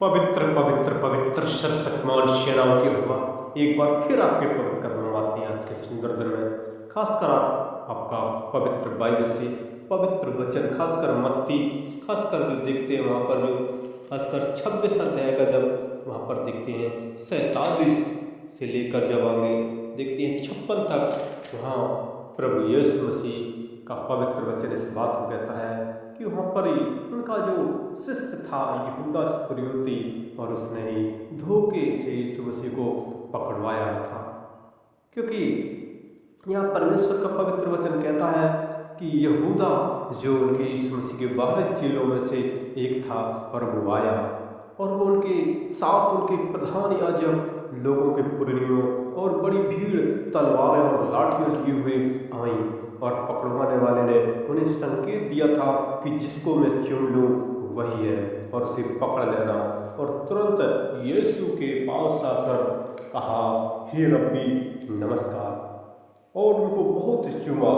पवित्र पवित्र पवित्र सर्वशक्तिमान सेनाओं की हुआ एक बार फिर आपके पवित्र कदमों में आती है आज के सुंदर दिन में। खासकर आज आपका पवित्र बाइबल से पवित्र वचन, खासकर मत्ती, खासकर जो देखते हैं वहाँ पर जो खासकर 26 अध्याय का जब वहाँ पर देखते हैं 47 से लेकर जब आगे देखते हैं 56 तक, वहाँ प्रभु यीशु मसीह का पवित्र वचन इस बात को कहता है कि वहाँ पर ही उनका जो शिष्य था यहूदा इस्करियोती, और उसने ही धोखे से यीशु मसीह को पकड़वाया था। क्योंकि यहाँ परमेश्वर का पवित्र वचन कहता है कि यहूदा जो उनके यीशु मसीह के 12 चेलों में से एक था, और वो आया और वो उनके साथ उनके प्रधान याजक, लोगों के पुरनियों और बड़ी भीड़ तलवारें और लाठियां लिए हुए आई, और पकड़वाने वाले ने उन्हें संकेत दिया था कि जिसको मैं चुन लूँ वही है, और उसे पकड़ लेना। और तुरंत यीशु के पास आकर कहा, हे रब्बी नमस्कार, और उनको बहुत चूमा।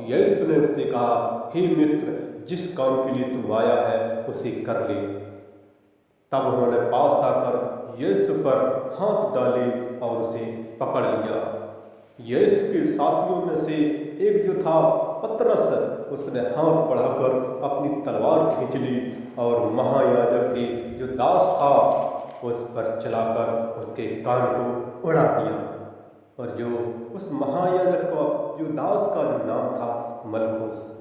यीशु ने उससे कहा, हे मित्र, जिस काम के लिए तू आया है उसे कर ले। तब उन्होंने पास आकर यीशु पर हाथ डाले और उसे पकड़ लिया। यीशु के साथियों में से एक जो था पतरस, उसने हाथ बढ़ाकर अपनी तलवार खींच ली और महायाजक की जो दास था उस पर चलाकर उसके कान को उड़ा दिया। और जो उस महायाजक का जो दास का जो नाम था मलखुस,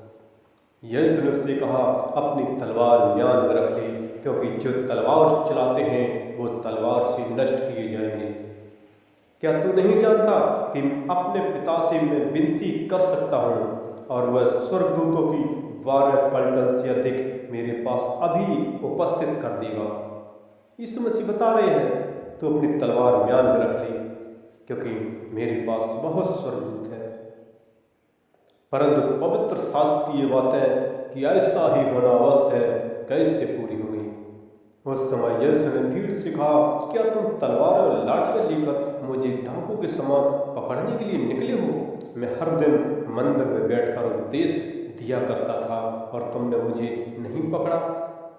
यीशु ने उससे कहा, अपनी तलवार म्यान में रख ले, क्योंकि जो तलवार चलाते हैं वो तलवार से नष्ट किए जाएंगे। क्या तू नहीं जानता कि अपने पिता से मैं विनती कर सकता हूँ और वह स्वर्गदूतों की 12 पलटन से अधिक मेरे पास अभी उपस्थित कर देगा। यीशु मसीह बता रहे हैं, तो अपनी तलवार म्यान में रख ले, क्योंकि मेरे पास बहुत स्वर्गदूत है। परंतु पवित्र शास्त्र की ये बात है कि ऐसा ही होना अवश्य है, कैसे पूरी होगी। उस समय यीशु ने भीड़ से कहा, क्या तुम तलवार और लाठियां लेकर मुझे डाकू के समान पकड़ने के लिए निकले हो? मैं हर दिन मंदिर में बैठकर उपदेश दिया करता था और तुमने मुझे नहीं पकड़ा,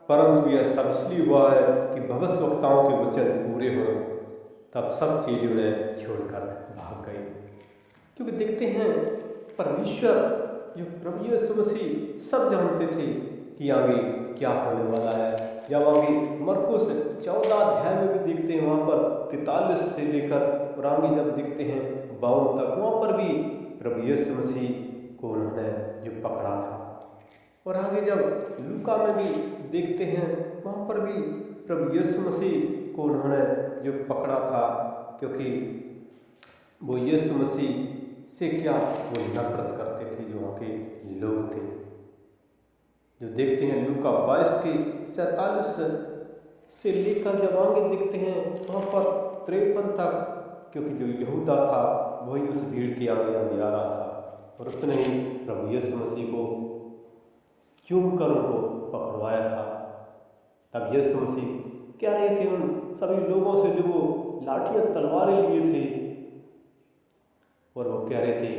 परंतु यह सब इसलिए हुआ है कि भविष्यवक्ताओं के वचन पूरे हों। तब सब चीजें उन्हें छोड़कर भाग गई। क्योंकि देखते हैं परमेश्वर जो प्रभु यीशु मसीह सब जानते थे कि आगे क्या होने वाला है। जब आगे मरकुस 14 अध्याय में भी देखते हैं, वहाँ पर 43 से लेकर और आगे जब देखते हैं 52 तक, वहाँ पर भी प्रभु यीशु मसीह को उन्होंने जो पकड़ा था। और आगे जब लूका में भी देखते हैं, वहाँ पर भी प्रभु यीशु मसीह को उन्होंने जो पकड़ा था, क्योंकि वो यीशु मसीह से क्या वो नफरत करते थे जो वहाँ के लोग थे। जो देखते हैं लूका 22 के 47 से लेकर जब आगे देखते हैं वहाँ पर 53 तक, क्योंकि जो यहूदा था वही उस भीड़ के आगे आगे आ रहा था, और उसने ही प्रभु यीशु मसीह को चूम कर उनको पकड़वाया था। तब यीशु मसीह कह रहे थे उन सभी लोगों से जो वो लाठियाँ तलवारें लिए थे, और वो कह रहे थे,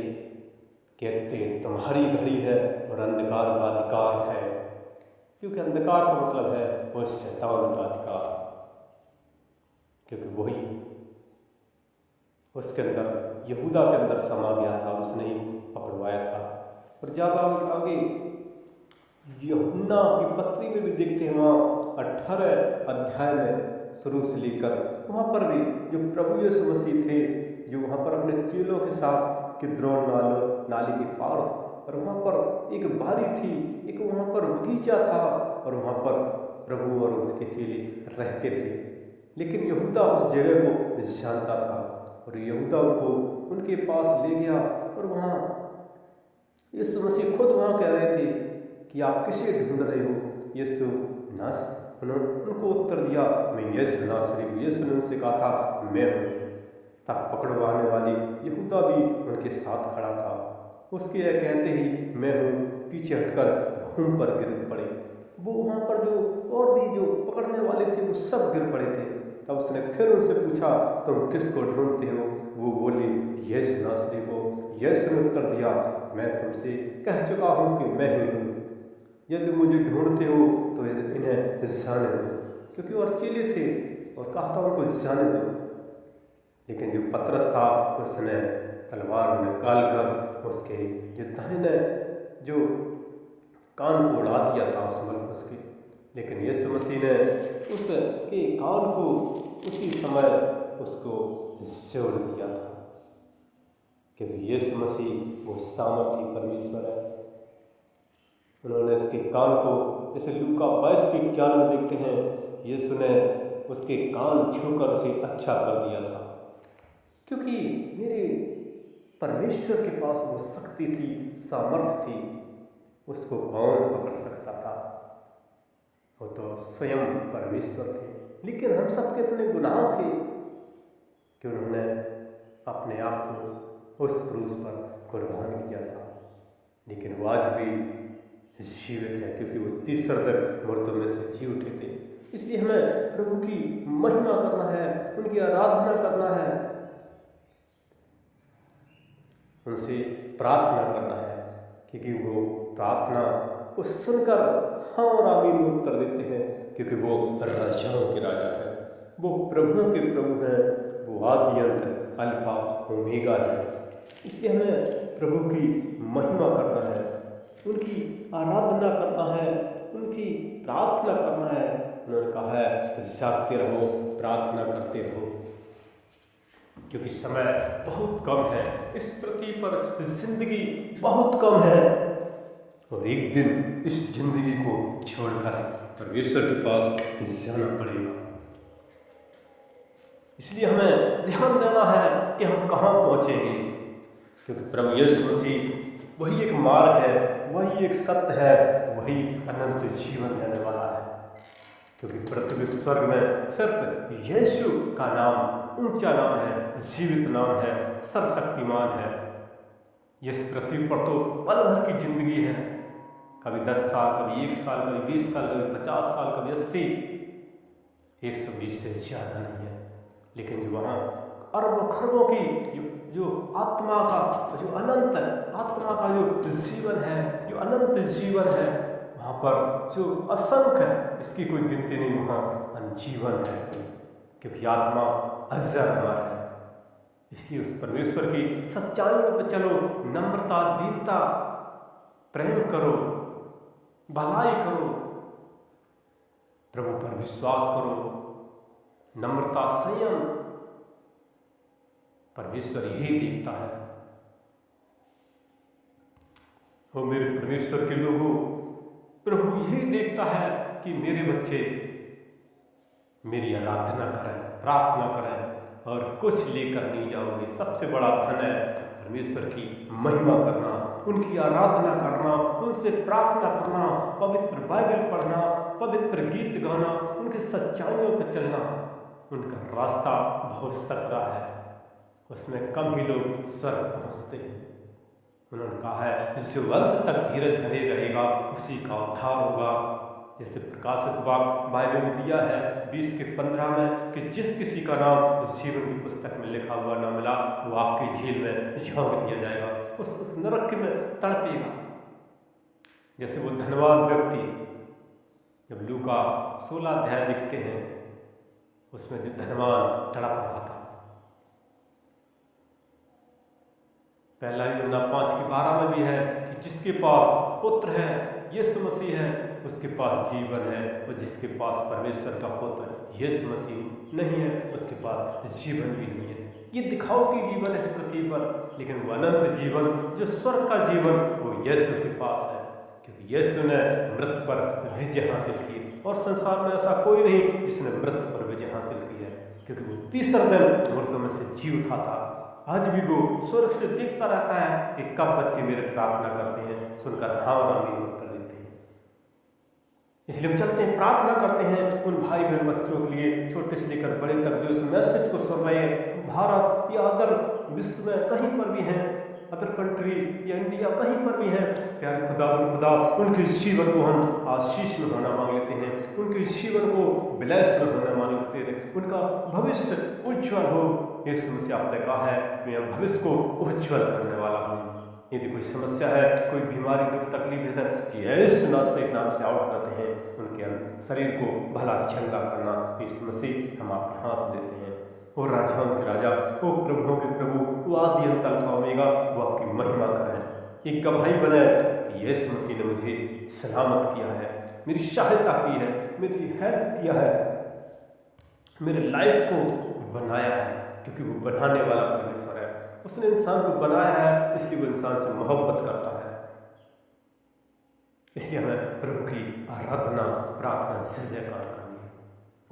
कहते तुम्हारी घड़ी है और अंधकार का अधिकार है। क्योंकि अंधकार का मतलब है वो शैतान का अधिकार, क्योंकि वही उसके अंदर यहूदा के अंदर समा गया था, उसने ही पकड़वाया था। और जब आगे यूहन्ना की पत्री में भी देखते हैं, वहाँ 18 अध्याय में शुरू से लेकर वहाँ पर भी जो प्रभु यीशु मसीह थे, जो वहाँ पर अपने चेलों के साथ किद्रोन नाली के पार, और वहाँ पर एक बारी थी, एक वहाँ पर बगीचा था, और वहाँ पर प्रभु और उसके चेले रहते थे। लेकिन यहूदा उस जगह को जानता था, और यहूदा उनको उनके पास ले गया, और वहाँ यीशु मसीह खुद वहाँ कह रहे थे कि आप किसे ढूंढ रहे हो? यीशु उनको उत्तर दिया, मैं यीशु नासरी हूँ। यीशु ने उनसे कहा था, मैं हूँ। तब पकड़वाने वाले यहूदा भी उनके साथ खड़ा था। उसके यह कहते ही मैं हूँ पीछे हटकर भूमि पर गिर पड़े। वो वहाँ पर जो और भी जो पकड़ने वाले थे वो सब गिर पड़े थे। तब उसने फिर उनसे पूछा, तुम किसको ढूंढते हो? वो बोले, यीशु नासरी को। यीशु ने उत्तर दिया, मैं तुमसे कह चुका हूँ कि मैं ही हूँ। यदि मुझे ढूंढते हो तो इन्हें जाने दो, क्योंकि और चेले थे और कहा था उनको जाने दो। लेकिन जो पतरस था उसने तलवार निकाल कर उसके जो दाहिने जो कान को उड़ा दिया था उस मलखुस के। लेकिन यीशु मसीह ने उसके कान को उसी समय उसको जोड़ दिया था, क्योंकि यीशु मसीह वो सामर्थी परमेश्वर है। उन्होंने उसके कान को, जैसे लूका 22:11 में देखते हैं, यीशु ने उसके कान छूकर उसे अच्छा कर दिया था, क्योंकि मेरे परमेश्वर के पास वो शक्ति थी, सामर्थ थी। उसको कौन पकड़ सकता था? वो तो स्वयं परमेश्वर थे। लेकिन हम सबके इतने गुनाह थे कि उन्होंने अपने आप को उस क्रूस पर कुर्बान किया था। लेकिन वो आज भी जीवित है, क्योंकि वो तीसरे दिन मृतों में से जी उठे थे। इसलिए हमें प्रभु की महिमा करना है, उनकी आराधना करना है, उनसे प्रार्थना करना है, क्योंकि वो प्रार्थना को सुनकर हाँ और आमीन में उत्तर देते हैं, क्योंकि वो राजाओं के राजा है, वो प्रभुओं के प्रभु हैं, वो आदि अंत अल्फा ओमेगा है। इसलिए हमें प्रभु की महिमा करना है, उनकी आराधना करना है, उनकी प्रार्थना करना है। उन्होंने कहा है जागते रहो, प्रार्थना करते रहो, क्योंकि समय बहुत कम है, इस पृथ्वी पर जिंदगी बहुत कम है और एक दिन इस जिंदगी को छोड़कर परमेश्वर के पास जाना पड़ेगा। इसलिए हमें ध्यान देना है कि हम कहाँ पहुँचेंगे, क्योंकि प्रभु यीशु मसीह वही एक मार्ग है, वही एक सत्य है, वही अनंत जीवन देने वाला है। क्योंकि पृथ्वी स्वर्ग में सिर्फ यीशु का नाम ऊंचा नाम है, जीवित नाम है, सर्वशक्तिमान है। इस पृथ्वी पर तो पल भर की जिंदगी है, कभी 10 साल, कभी 1 साल, कभी 20 साल, कभी 50 साल, कभी 80, 120 से ज़्यादा नहीं है। लेकिन जो वहाँ अरबों खरबों की जो आत्मा का, जो अनंत आत्मा का जो जीवन है, जो अनंत जीवन है, वहाँ पर जो असंख्य, इसकी कोई गिनती नहीं, वहाँ जीवन है, क्योंकि आत्मा अजर हमारा है। इसलिए उस परमेश्वर की सच्चाइयों पर चलो, नम्रता, दीनता, प्रेम करो, भलाई करो, प्रभु पर विश्वास करो, नम्रता, संयम, परमेश्वर यही देखता है। तो मेरे परमेश्वर के लोगों, प्रभु यही देखता है कि मेरे बच्चे मेरी आराधना करें, प्रार्थना करें और कुछ लेकर नहीं जाओगे। सबसे बड़ा धन है परमेश्वर की महिमा करना, उनकी आराधना करना, उनसे प्रार्थना करना, पवित्र बाइबल पढ़ना, पवित्र गीत गाना, उनकी सच्चाइयों पर चलना। उनका रास्ता बहुत सकरा है, उसमें कम ही लोग स्वर्ग पहुँचते हैं। उन्होंने कहा है जो अंत तक धीरज धरे रहेगा उसी का उद्धार होगा। जैसे प्रकाशित वाक्य बाइबल में दिया है 20:15 में कि जिस किसी का नाम जीवन की पुस्तक में लिखा हुआ ना मिला, वो आग की झील में झोंक दिया जाएगा, उस नरक में तड़पेगा। जैसे वो धनवान व्यक्ति, जब लूका 16 अध्याय दिखते हैं, उसमें जो धनवान तड़प रहा था, पहला यूहन्ना 5:12 में भी है कि जिसके पास पुत्र है, यीशु मसीह है, उसके पास जीवन है, और जिसके पास परमेश्वर का पुत्र यीशु मसीह नहीं है, उसके पास जीवन भी नहीं है। ये दिखाओ कि जीवन है इस पृथ्वी पर, लेकिन वो अनंत जीवन, जो स्वर्ग का जीवन, वो यीशु के पास है, क्योंकि यीशु ने मृत्यु पर विजय हासिल की, और संसार में ऐसा कोई नहीं जिसने मृत्यु पर विजय हासिल की है, क्योंकि वो तीसरे दिन मृत्यु में से जी उठा था। आज भी वो स्वर्ग से देखता रहता है कि कब बच्चे मेरे प्रार्थना करते हैं, सुनकर हाँ और आमीन उत्तर देते हैं। इसलिए हम चलते हैं, प्रार्थना करते हैं उन भाई बहन बच्चों के लिए, छोटे से लेकर बड़े तक, जो इस मैसेज को सुन रहे हैं, भारत या अदर विश्व में कहीं पर भी हैं, अदर कंट्री या इंडिया कहीं पर भी हैं। प्यारे खुदा उनके जीवन को हम आशीष में होना मांग लेते हैं, उनके जीवन को ब्लेस में होना मांग लेते हैं, उनका भविष्य उज्ज्वल हो। यीशु मसीह आपने कहा है मैं भविष्य को उज्ज्वल करने वाला हूँ। यदि कोई समस्या है, कोई बीमारी, दुख, तकलीफ है, यीशु नासरी के नाम से आउट करते हैं। उनके शरीर को भला चंगा करना यीशु मसीह हम आपके हाथ देते हैं। वो राजाओं के राजा, वो प्रभुओं के प्रभु, वो आदि अंत अल्फा ओमेगा, वो आपकी महिमा करें। एक गवाही बने, यीशु मसीह ने मुझे सलामत किया है, मेरी सहायता की है, मेरी हेल्प किया है, मेरे लाइफ को बनाया है, क्योंकि वो बनाने वाला परमेश्वर है। उसने इंसान को बनाया है, इसलिए वो इंसान से मोहब्बत करता है। इसलिए हमें प्रभु की आराधना, प्रार्थना, जय जयकार करनी है।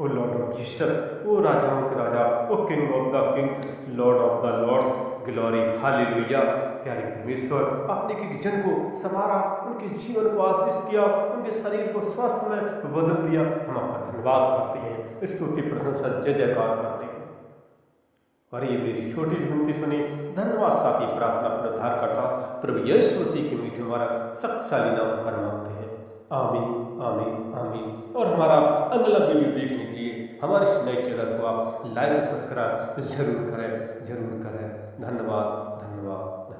ओ लॉर्ड ऑफ जीसस, वो राजाओं के राजा, वो king of the kings, lord of the lords, glory, hallelujah. प्यारे परमेश्वर, आपने एक जन को संवारा, उनके जीवन को आशीष किया, उनके शरीर को स्वस्थ में बदल दिया। हम आपका धन्यवाद करते हैं, स्तुति, प्रशंसा, जय जयकार करते हैं। और ये मेरी छोटी सी विनती सुनी, धन्यवाद साथ ही प्रार्थना अपना उद्धार करता प्रभु यीशु मसीह के मीठे हमारा शक्तिशाली नाम कर मांगते हैं। आमीन, आमीन, आमीन। और हमारा अगला वीडियो देखने के लिए हमारे इस नए चैनल को आप लाइक और सब्सक्राइब जरूर करें, जरूर करें। धन्यवाद, धन्यवाद।